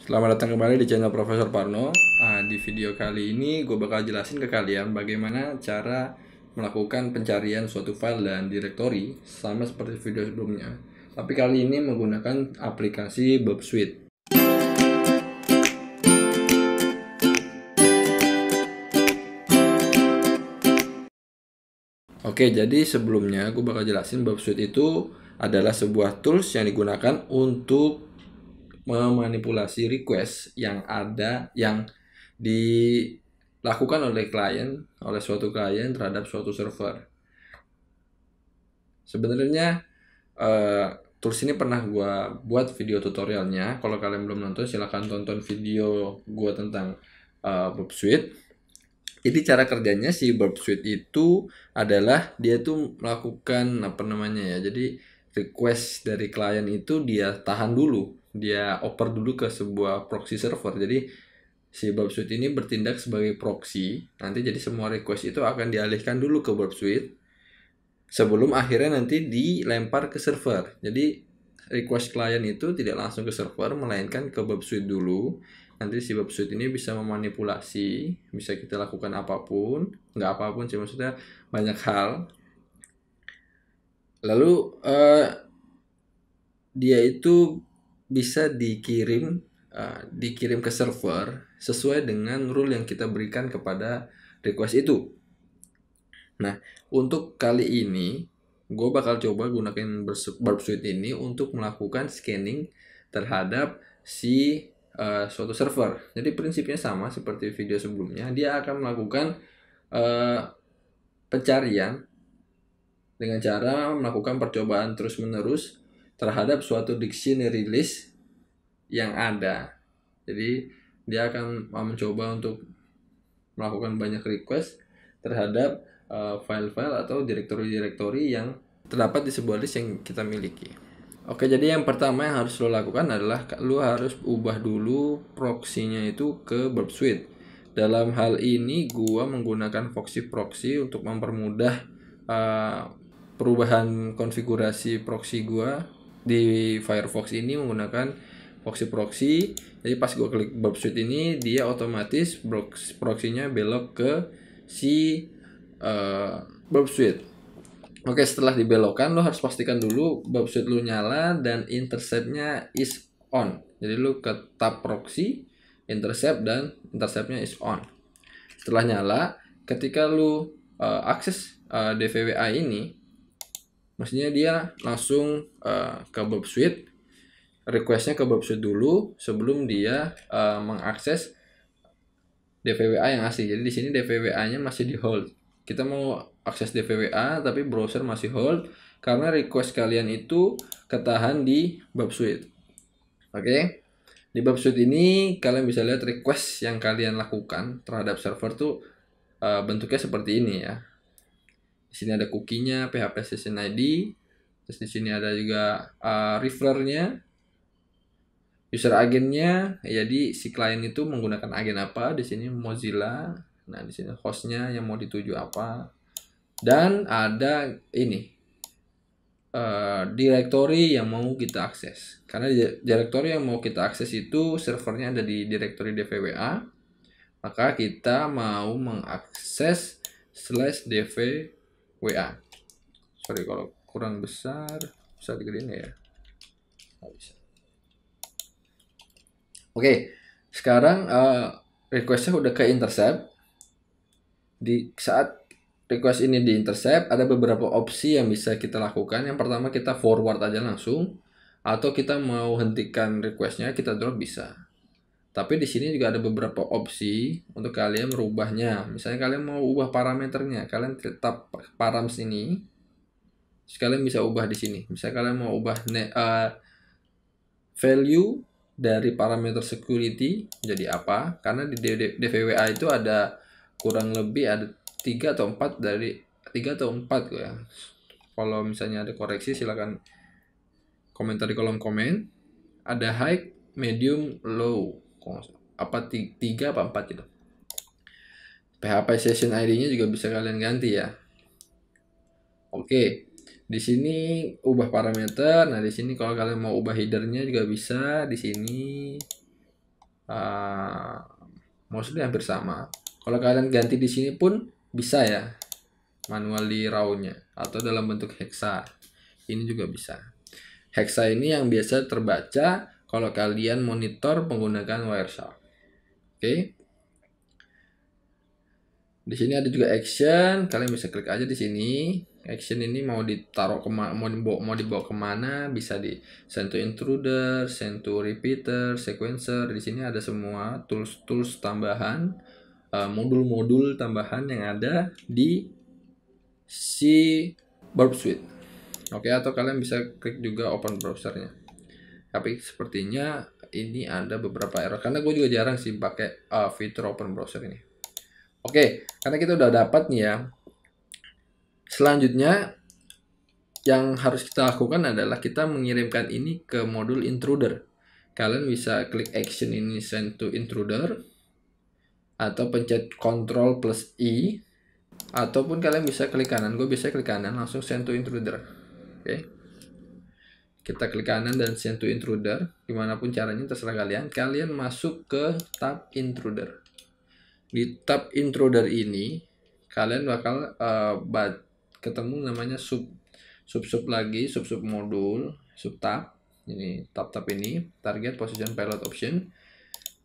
Selamat datang kembali di channel Profesor Parno. Di video kali ini gue bakal jelasin ke kalian bagaimana cara melakukan pencarian suatu file dan direktori sama seperti video sebelumnya. Tapi kali ini menggunakan aplikasi Burp Suite. Oke, jadi sebelumnya gue bakal jelasin Burp Suite itu adalah sebuah tools yang digunakan untuk memanipulasi request yang dilakukan oleh suatu klien terhadap suatu server. Sebenarnya tools ini pernah gue buat video tutorialnya. Kalau kalian belum nonton, silahkan tonton video gue tentang Burp Suite. Jadi cara kerjanya si Burp Suite itu adalah dia tuh melakukan jadi request dari klien itu dia tahan dulu, dia oper dulu ke sebuah proxy server. Jadi si Burp Suite ini bertindak sebagai proxy. Nanti jadi semua request itu akan dialihkan dulu ke Burp Suite sebelum akhirnya nanti dilempar ke server. Jadi request klien itu tidak langsung ke server, melainkan ke Burp Suite dulu. Nanti si Burp Suite ini bisa memanipulasi, bisa kita lakukan apapun, nggak apapun sih, maksudnya banyak hal. Lalu dia itu bisa dikirim ke server sesuai dengan rule yang kita berikan kepada request itu. Nah, untuk kali ini gue bakal coba gunakan Burp Suite ini untuk melakukan scanning terhadap si suatu server. Jadi prinsipnya sama seperti video sebelumnya. Dia akan melakukan pencarian dengan cara melakukan percobaan terus-menerus terhadap suatu dictionary list yang ada. Jadi dia akan mencoba untuk melakukan banyak request terhadap file-file atau direktori-direktori yang terdapat di sebuah list yang kita miliki. Oke, jadi yang pertama yang harus lo lakukan adalah lo harus ubah dulu proxy-nya itu ke Burp Suite. Dalam hal ini gua menggunakan Foxy Proxy untuk mempermudah perubahan konfigurasi proxy gua di Firefox ini menggunakan Foxy Proxy. Jadi pas gua klik Burp Suite ini, dia otomatis proxy-nya belok ke si Burp Suite. Oke, setelah dibelokkan lo harus pastikan dulu Burp Suite lo nyala dan intercept-nya is on. Jadi lo ke tab proxy, intercept, dan intercept-nya is on. Setelah nyala, ketika lo akses DVWA ini, maksudnya dia langsung ke Burp Suite, request-nya ke Burp Suite dulu sebelum dia mengakses DVWA yang asli. Jadi di sini DVWA-nya masih di hold. Kita mau akses DVWA tapi browser masih hold karena request kalian itu ketahan di Burp Suite. Oke. Di Burp Suite ini kalian bisa lihat request yang kalian lakukan terhadap server tuh bentuknya seperti ini ya. Di sini ada cookie-nya, PHP Session ID. Terus di sini ada juga referrer-nya, user agennya. Jadi si klien itu menggunakan agen apa? Di sini Mozilla. Nah, di sini hostnya yang mau dituju apa. Dan ada ini directory yang mau kita akses. Karena directory yang mau kita akses itu servernya ada di directory DVWA. Maka kita mau mengakses /dvwa. Sorry kalau kurang besar, bisa digedein ya. Nggak bisa. Oke, sekarang requestnya udah ke intercept. Di saat request ini di intercept, ada beberapa opsi yang bisa kita lakukan. Yang pertama, kita forward aja langsung, atau kita mau hentikan requestnya, kita drop bisa. Tapi di sini juga ada beberapa opsi untuk kalian merubahnya. Misalnya kalian mau ubah parameternya, kalian tetap params ini, kalian bisa ubah di sini. Misalnya kalian mau ubah value dari parameter security jadi apa? Karena di DVWA itu ada kurang lebih ada 3 atau 4 ya. Kalau misalnya ada koreksi silakan komentar di kolom komen. Ada high, medium, low. Apa 3 apa 4 gitu. PHP Session ID-nya juga bisa kalian ganti ya. Oke. Di sini ubah parameter. Nah, di sini kalau kalian mau ubah header-nya juga bisa di sini. mostly hampir sama. Kalau kalian ganti di sini pun bisa ya, manual di raw-nya atau dalam bentuk hexa. Ini juga bisa. Hexa ini yang biasa terbaca kalau kalian monitor menggunakan Wireshark. Oke. Di sini ada juga action, kalian bisa klik aja di sini. Action ini mau ditaruh mau dibawa kemana, bisa di send to intruder, send to repeater, sequencer. Di sini ada semua tools tambahan, modul-modul tambahan yang ada di si Burp Suite. Oke, atau kalian bisa klik juga open browsernya. Tapi sepertinya ini ada beberapa error karena gue juga jarang sih pakai fitur open browser ini. Oke, karena kita udah dapat nih ya. Selanjutnya yang harus kita lakukan adalah kita mengirimkan ini ke modul intruder. Kalian bisa klik action ini send to intruder atau pencet Ctrl plus I, ataupun kalian bisa klik kanan. Gue bisa klik kanan langsung send to intruder. Oke. Kita klik kanan dan send to intruder. Dimanapun caranya terserah kalian. Kalian masuk ke tab intruder. Di tab intruder ini kalian bakal ketemu namanya sub lagi, sub modul, sub tab. Ini tab ini target position payload option.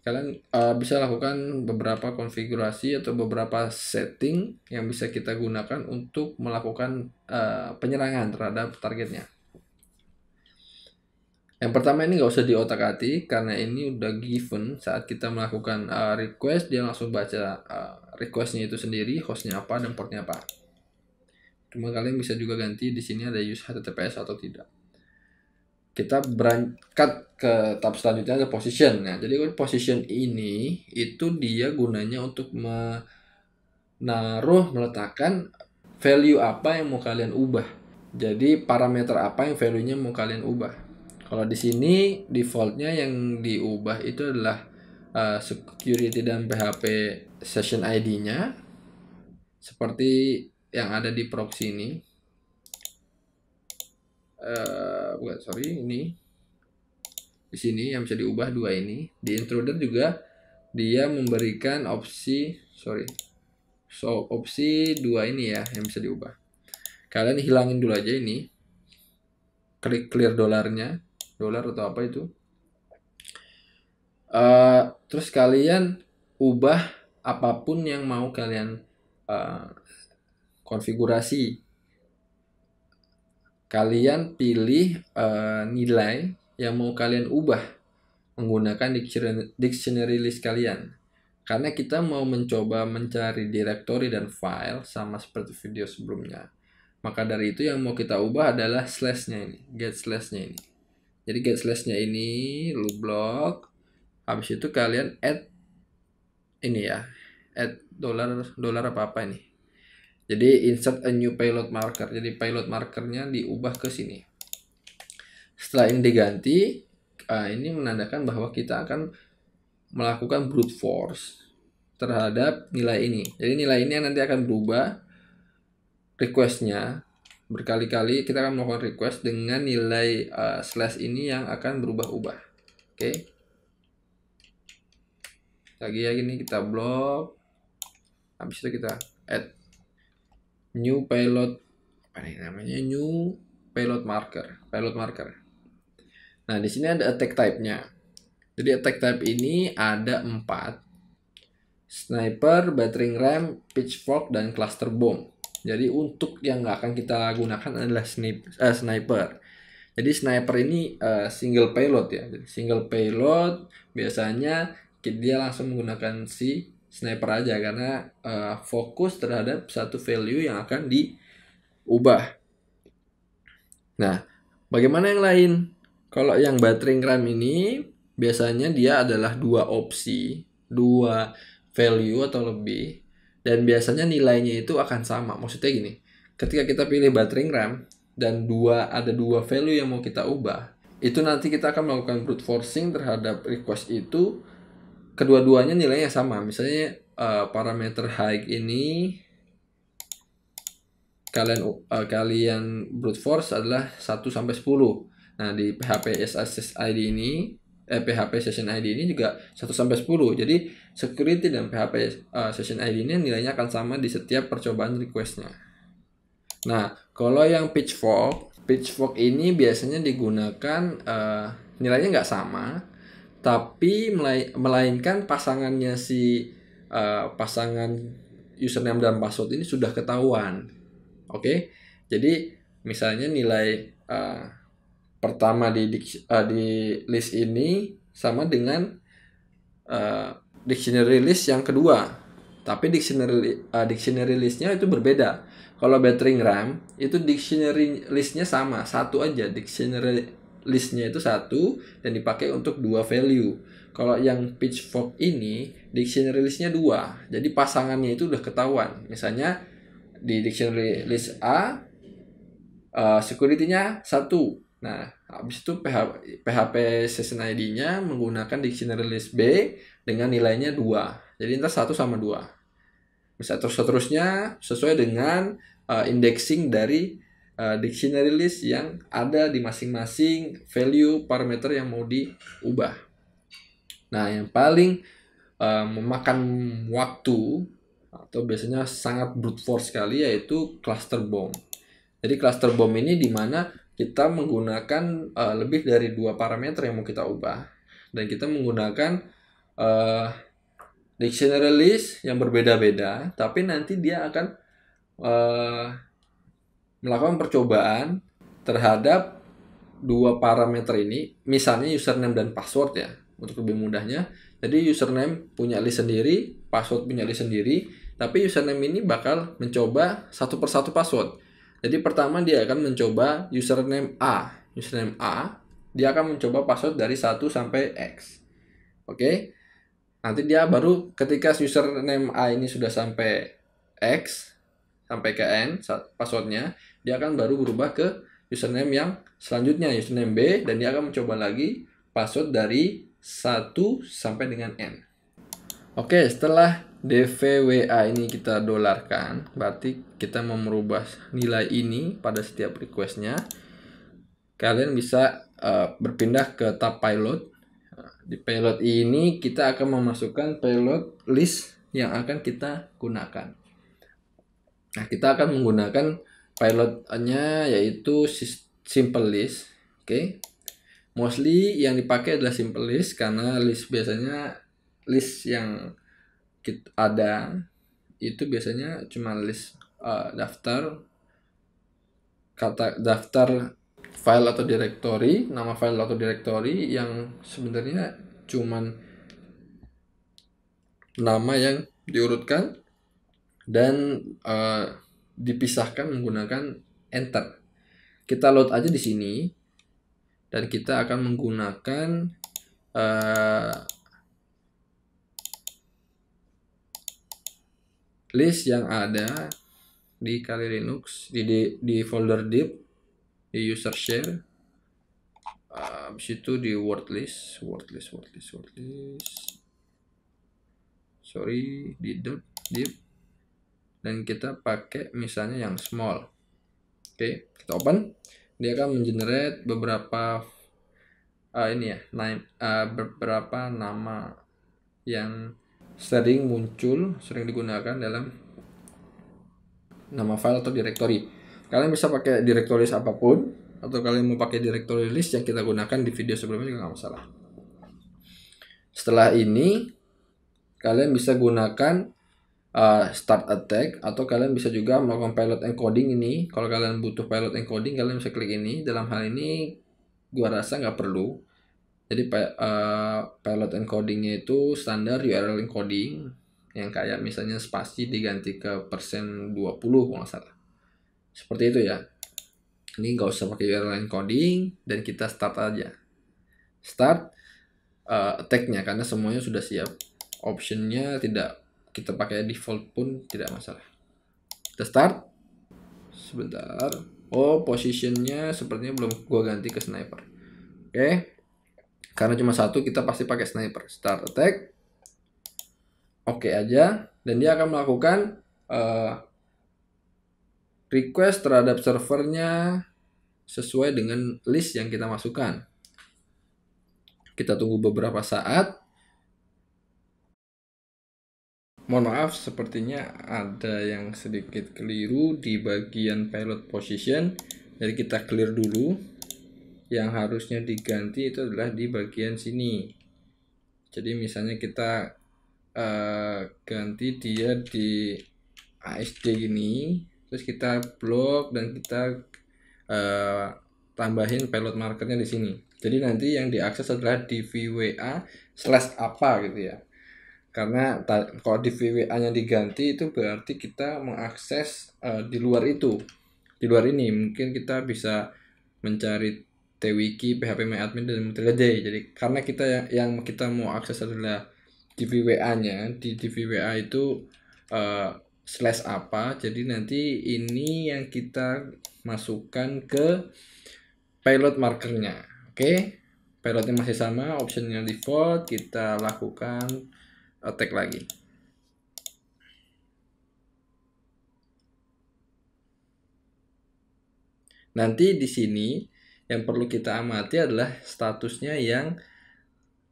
Kalian bisa lakukan beberapa konfigurasi atau beberapa setting yang bisa kita gunakan untuk melakukan penyerangan terhadap targetnya. Yang pertama ini nggak usah diotak-atik karena ini udah given saat kita melakukan request, dia langsung baca requestnya itu sendiri, hostnya apa dan portnya apa. Cuma kalian bisa juga ganti di sini ada use HTTPS atau tidak. Kita berangkat ke tab selanjutnya ada position. Nah, jadi position ini itu dia gunanya untuk meletakkan value apa yang mau kalian ubah. Jadi parameter apa yang value-nya mau kalian ubah. Kalau di sini defaultnya yang diubah itu adalah security dan PHP session ID-nya seperti yang ada di proxy ini. Ini di sini yang bisa diubah dua ini. Di intruder juga dia memberikan opsi opsi dua ini ya yang bisa diubah. Kalian hilangin dulu aja ini, klik clear dolarnya, dolar atau apa itu. Terus kalian ubah apapun yang mau kalian konfigurasi. Kalian pilih nilai yang mau kalian ubah menggunakan dictionary list kalian. Karena kita mau mencoba mencari directory dan file sama seperti video sebelumnya. Maka dari itu yang mau kita ubah adalah slash-nya ini, get slash-nya ini. Jadi get slash-nya ini lu blok. Habis itu kalian add ini ya, add dolar apa ini. Jadi insert a new payload marker. Jadi payload markernya diubah ke sini. Setelah ini diganti, ini menandakan bahwa kita akan melakukan brute force terhadap nilai ini. Jadi nilai ini nanti akan berubah requestnya berkali-kali. Kita akan melakukan request dengan nilai slash ini yang akan berubah-ubah. Oke. Lagi ya gini kita blok. Habis itu kita add new payload, apa ini namanya, new payload marker. Nah, di sini ada attack type-nya. Jadi attack type ini ada 4. Sniper, battering ram, pitchfork, dan cluster bomb. Jadi untuk yang nggak akan kita gunakan adalah sniper. Jadi sniper ini single payload ya. Jadi single payload biasanya dia langsung menggunakan si sniper aja karena fokus terhadap satu value yang akan diubah. Nah, bagaimana yang lain? Kalau yang battering ram ini biasanya dia adalah 2 opsi, 2 value atau lebih, dan biasanya nilainya itu akan sama. Maksudnya gini, ketika kita pilih battering ram dan ada dua value yang mau kita ubah, itu nanti kita akan melakukan brute forcing terhadap request itu, kedua-duanya nilainya sama. Misalnya parameter height ini kalian brute force adalah 1 sampai 10. Nah, di PHP SSID ini PHP session ID ini juga 1 sampai 10. Jadi security dan PHP session ID ini nilainya akan sama di setiap percobaan requestnya. Nah, kalau yang Pitchfork ini biasanya digunakan nilainya nggak sama, tapi melainkan pasangannya pasangan username dan password ini sudah ketahuan. Oke, jadi misalnya nilai pertama di list ini sama dengan dictionary list yang kedua, tapi dictionary listnya itu berbeda. Kalau battering ram itu dictionary listnya sama, satu aja, dictionary listnya itu satu dan dipakai untuk 2 value. Kalau yang Pitchfork ini dictionary listnya 2, jadi pasangannya itu udah ketahuan. Misalnya di dictionary list A security-nya 1. Nah, habis itu PHP session ID-nya menggunakan dictionary list B dengan nilainya 2. Jadi ntar 1 sama 2. Bisa terus-terusnya sesuai dengan indexing dari dictionary list yang ada di masing-masing value parameter yang mau diubah. Nah, yang paling memakan waktu atau biasanya sangat brute force sekali yaitu cluster bomb. Jadi cluster bomb ini dimana kita menggunakan lebih dari 2 parameter yang mau kita ubah, dan kita menggunakan dictionary list yang berbeda-beda, tapi nanti dia akan melakukan percobaan terhadap 2 parameter ini, misalnya username dan password ya, untuk lebih mudahnya. Jadi username punya list sendiri, password punya list sendiri, tapi username ini bakal mencoba satu persatu password. Jadi pertama dia akan mencoba username A. Username A, dia akan mencoba password dari 1 sampai X. Oke. Nanti dia baru ketika username A ini sudah sampai X, sampai ke N passwordnya, dia akan baru berubah ke username yang selanjutnya, username B, dan dia akan mencoba lagi password dari 1 sampai dengan N. Oke, setelah DVWA ini kita dolarkan, berarti kita mau merubah nilai ini pada setiap requestnya. Kalian bisa berpindah ke tab payload. Di payload ini kita akan memasukkan payload list yang akan kita gunakan. Nah, kita akan menggunakan payloadnya yaitu simple list. Oke. Mostly yang dipakai adalah simple list karena list biasanya list yang ada itu biasanya cuma list daftar file atau directory, nama file atau directory yang sebenarnya cuman nama yang diurutkan dan dipisahkan menggunakan enter. Kita load aja di sini dan kita akan menggunakan list yang ada di Kali Linux di folder div, di user share, habis itu di word list, sorry, di div, dan kita pakai misalnya yang small. Oke, kita open, dia akan mengenerate beberapa beberapa nama yang sering digunakan dalam nama file atau directory. Kalian bisa pakai directory list apapun, atau kalian mau pakai directory list yang kita gunakan di video sebelumnya juga nggak masalah. Setelah ini kalian bisa gunakan start attack, atau kalian bisa juga melakukan payload encoding ini. Kalau kalian butuh payload encoding, kalian bisa klik ini. Dalam hal ini gua rasa nggak perlu. Jadi payload encodingnya itu standar URL encoding yang kayak misalnya spasi diganti ke %20 kalau nggak salah. Seperti itu ya. Ini nggak usah pakai URL encoding dan kita start aja. Start attack-nya karena semuanya sudah siap. Optionnya tidak kita pakai default pun tidak masalah. Kita start. Sebentar. Oh, positionnya sepertinya belum gua ganti ke sniper. Oke. Karena cuma satu, kita pasti pakai sniper. Start attack. Oke aja. Dan dia akan melakukan request terhadap servernya sesuai dengan list yang kita masukkan. Kita tunggu beberapa saat. Mohon maaf, sepertinya ada yang sedikit keliru di bagian pilot position. Jadi kita clear dulu. Yang harusnya diganti itu adalah di bagian sini. Jadi misalnya kita ganti dia di ASD gini, terus kita blok dan kita tambahin pilot markernya di sini. Jadi nanti yang diakses adalah DVWA/apa gitu ya. Karena kalau DVWA-nya diganti itu berarti kita mengakses di luar itu. Di luar ini mungkin kita bisa mencari twiki, phpMyAdmin dan Mozilla. Jadi karena kita yang kita mau akses adalah DVWA-nya, di DVWA itu /apa. Jadi nanti ini yang kita masukkan ke pilot markernya. Oke. Pilotnya masih sama, optionnya default, kita lakukan tag lagi. Nanti di sini yang perlu kita amati adalah statusnya yang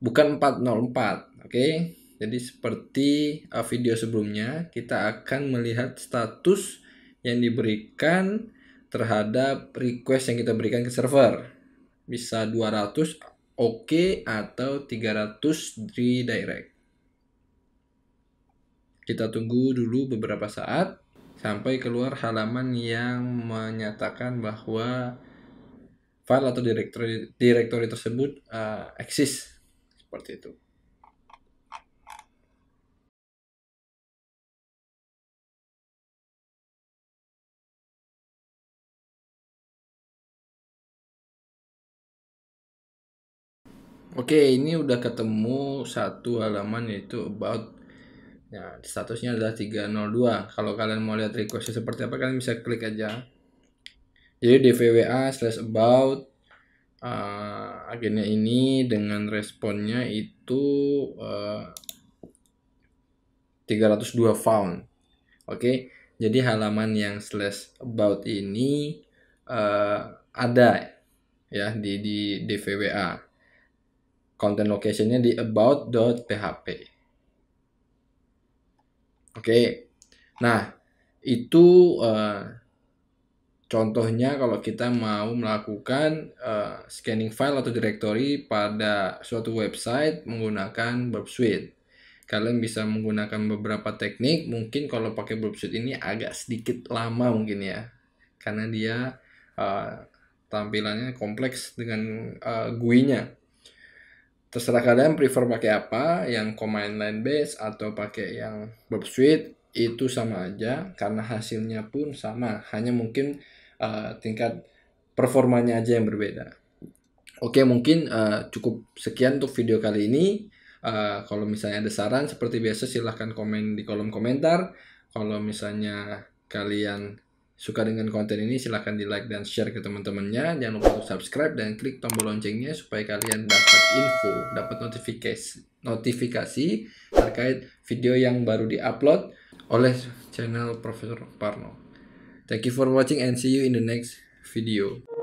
bukan 404. Oke. Jadi seperti video sebelumnya, kita akan melihat status yang diberikan terhadap request yang kita berikan ke server. Bisa 200 oke atau 300 redirect. Kita tunggu dulu beberapa saat sampai keluar halaman yang menyatakan bahwa file atau directory tersebut eksis. Seperti itu. Oke, ini udah ketemu satu halaman yaitu about. Ya, statusnya adalah 302. Kalau kalian mau lihat requestnya seperti apa, kalian bisa klik aja. Jadi dvwa/about agennya ini dengan responnya itu 302 found. Oke, jadi halaman yang /about ini ada ya di dvwa. Content locationnya di about.php. Oke, nah itu contohnya kalau kita mau melakukan scanning file atau directory pada suatu website menggunakan Burp Suite. Kalian bisa menggunakan beberapa teknik. Mungkin kalau pakai Burp Suite ini agak sedikit lama mungkin ya, karena dia tampilannya kompleks dengan GUI-nya. Terserah kalian prefer pakai apa, yang command line base atau pakai yang Burp Suite, itu sama aja karena hasilnya pun sama, hanya mungkin tingkat performanya aja yang berbeda. Oke, mungkin cukup sekian untuk video kali ini. Kalau misalnya ada saran seperti biasa silahkan komen di kolom komentar. Kalau misalnya kalian suka dengan konten ini, silahkan di like dan share ke teman-temannya. Jangan lupa untuk subscribe dan klik tombol loncengnya supaya kalian dapat info, dapat notifikasi terkait video yang baru diupload oleh channel Profesor Parno. Thank you for watching and see you in the next video.